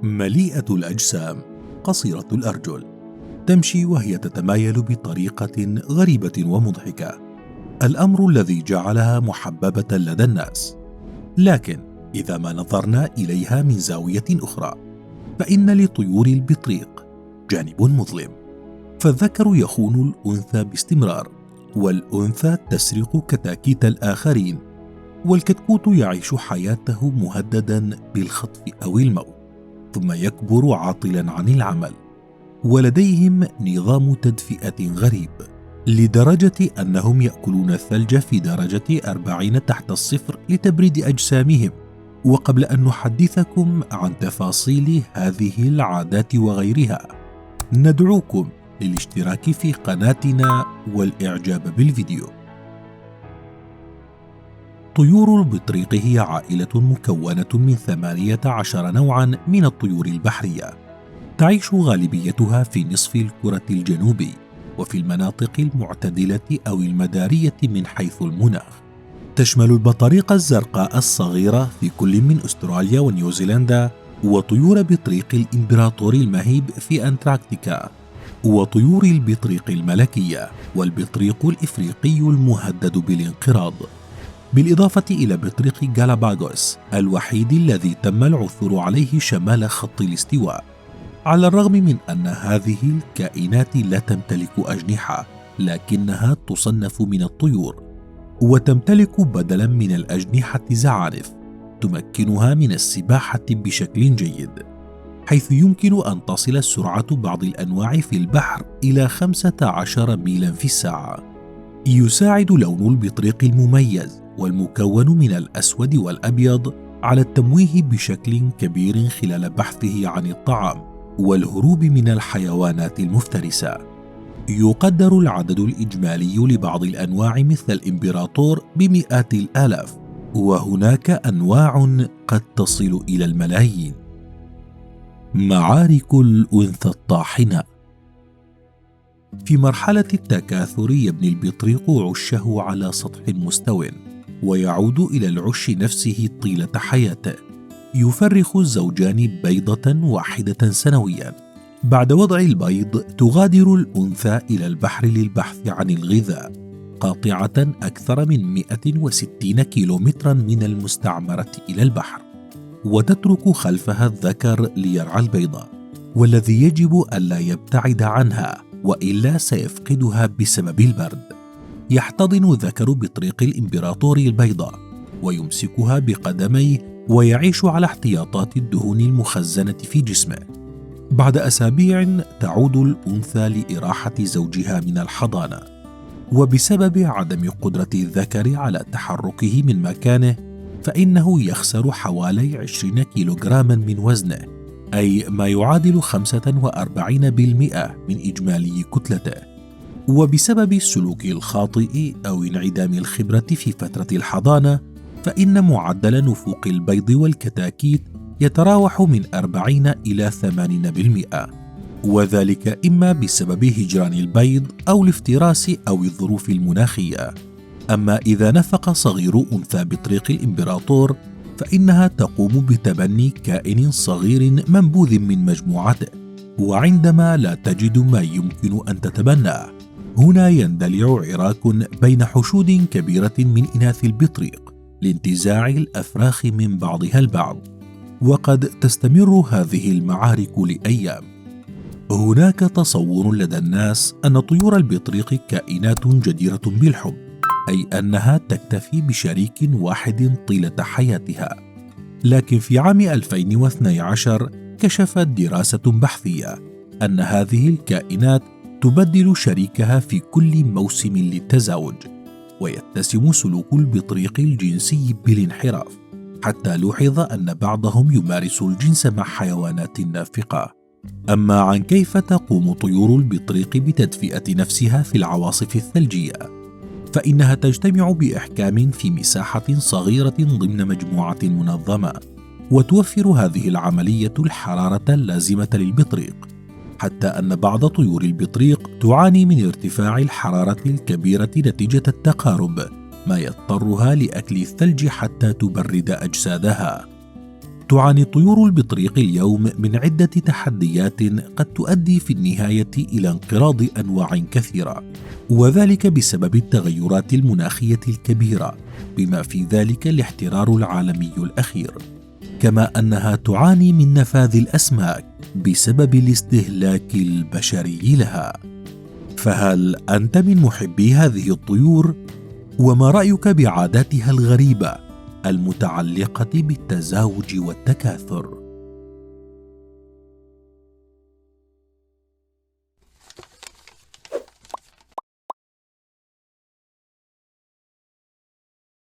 مليئة الأجسام، قصيرة الأرجل، تمشي وهي تتمايل بطريقة غريبة ومضحكة، الأمر الذي جعلها محببة لدى الناس. لكن إذا ما نظرنا إليها من زاوية أخرى، فإن لطيور البطريق جانب مظلم، فالذكر يخون الأنثى باستمرار، والأنثى تسرق كتاكيت الآخرين، والكتكوت يعيش حياته مهددا بالخطف أو الموت، ثم يكبر عاطلا عن العمل. ولديهم نظام تدفئة غريب، لدرجة أنهم يأكلون الثلج في درجة 40 تحت الصفر لتبريد أجسامهم. وقبل أن نحدثكم عن تفاصيل هذه العادات وغيرها، ندعوكم للاشتراك في قناتنا والإعجاب بالفيديو. طيور البطريق هي عائلة مكونة من 18 نوعا من الطيور البحرية، تعيش غالبيتها في نصف الكرة الجنوبي وفي المناطق المعتدلة أو المدارية من حيث المناخ. تشمل البطاريق الزرقاء الصغيرة في كل من أستراليا ونيوزيلندا، وطيور بطريق الإمبراطور المهيب في أنتاركتيكا، وطيور البطريق الملكية، والبطريق الإفريقي المهدد بالانقراض، بالإضافة إلى بطريق غالاباغوس الوحيد الذي تم العثور عليه شمال خط الاستواء. على الرغم من أن هذه الكائنات لا تمتلك أجنحة، لكنها تصنف من الطيور، وتمتلك بدلا من الأجنحة زعانف تمكنها من السباحة بشكل جيد، حيث يمكن أن تصل سرعة بعض الأنواع في البحر إلى 15 ميلا في الساعة. يساعد لون البطريق المميز والمكون من الأسود والأبيض على التمويه بشكل كبير خلال بحثه عن الطعام والهروب من الحيوانات المفترسة. يقدر العدد الإجمالي لبعض الأنواع مثل الإمبراطور بمئات الآلاف، وهناك أنواع قد تصل إلى الملايين. معارك الأنثى الطاحنة. في مرحلة التكاثر يبني البطريق عشه على سطح مستو، ويعود إلى العش نفسه طيلة حياته. يفرخ الزوجان بيضة واحدة سنويا. بعد وضع البيض تغادر الأنثى إلى البحر للبحث عن الغذاء، قاطعة أكثر من 160 كيلومترا من المستعمرة إلى البحر، وتترك خلفها الذكر ليرعى البيضة، والذي يجب ألا يبتعد عنها وإلا سيفقدها بسبب البرد. يحتضن ذكر بطريق الإمبراطور البيضة ويمسكها بقدميه، ويعيش على احتياطات الدهون المخزنة في جسمه. بعد أسابيع تعود الأنثى لإراحة زوجها من الحضانة، وبسبب عدم قدرة الذكر على تحركه من مكانه، فإنه يخسر حوالي 20 كيلوغراما من وزنه، أي ما يعادل 45% من إجمالي كتلته. وبسبب السلوك الخاطئ أو انعدام الخبرة في فترة الحضانة، فإن معدل نفوق البيض والكتاكيت يتراوح من 40 إلى 80%، وذلك إما بسبب هجران البيض أو الافتراس أو الظروف المناخية. أما إذا نفق صغير أنثى بطريق الإمبراطور، فإنها تقوم بتبني كائن صغير منبوذ من مجموعته، وعندما لا تجد ما يمكن أن تتبناه، هنا يندلع عراك بين حشود كبيرة من إناث البطريق لانتزاع الأفراخ من بعضها البعض، وقد تستمر هذه المعارك لأيام. هناك تصور لدى الناس أن طيور البطريق كائنات جديرة بالحب، أي أنها تكتفي بشريك واحد طيلة حياتها. لكن في عام 2012 كشفت دراسة بحثية أن هذه الكائنات تبدل شريكها في كل موسم للتزاوج، ويتسم سلوك البطريق الجنسي بالانحراف، حتى لوحظ أن بعضهم يمارس الجنس مع حيوانات نافقة. أما عن كيف تقوم طيور البطريق بتدفئة نفسها في العواصف الثلجية، فإنها تجتمع بإحكام في مساحة صغيرة ضمن مجموعة منظمة، وتوفر هذه العملية الحرارة اللازمة للبطريق، حتى أن بعض طيور البطريق تعاني من ارتفاع الحرارة الكبيرة نتيجة التقارب، ما يضطرها لأكل الثلج حتى تبرد أجسادها. تعاني طيور البطريق اليوم من عدة تحديات قد تؤدي في النهاية إلى انقراض أنواع كثيرة، وذلك بسبب التغيرات المناخية الكبيرة بما في ذلك الاحترار العالمي الأخير، كما أنها تعاني من نفاذ الأسماك بسبب الاستهلاك البشري لها. فهل أنت من محبي هذه الطيور؟ وما رأيك بعاداتها الغريبة المتعلقة بالتزاوج والتكاثر؟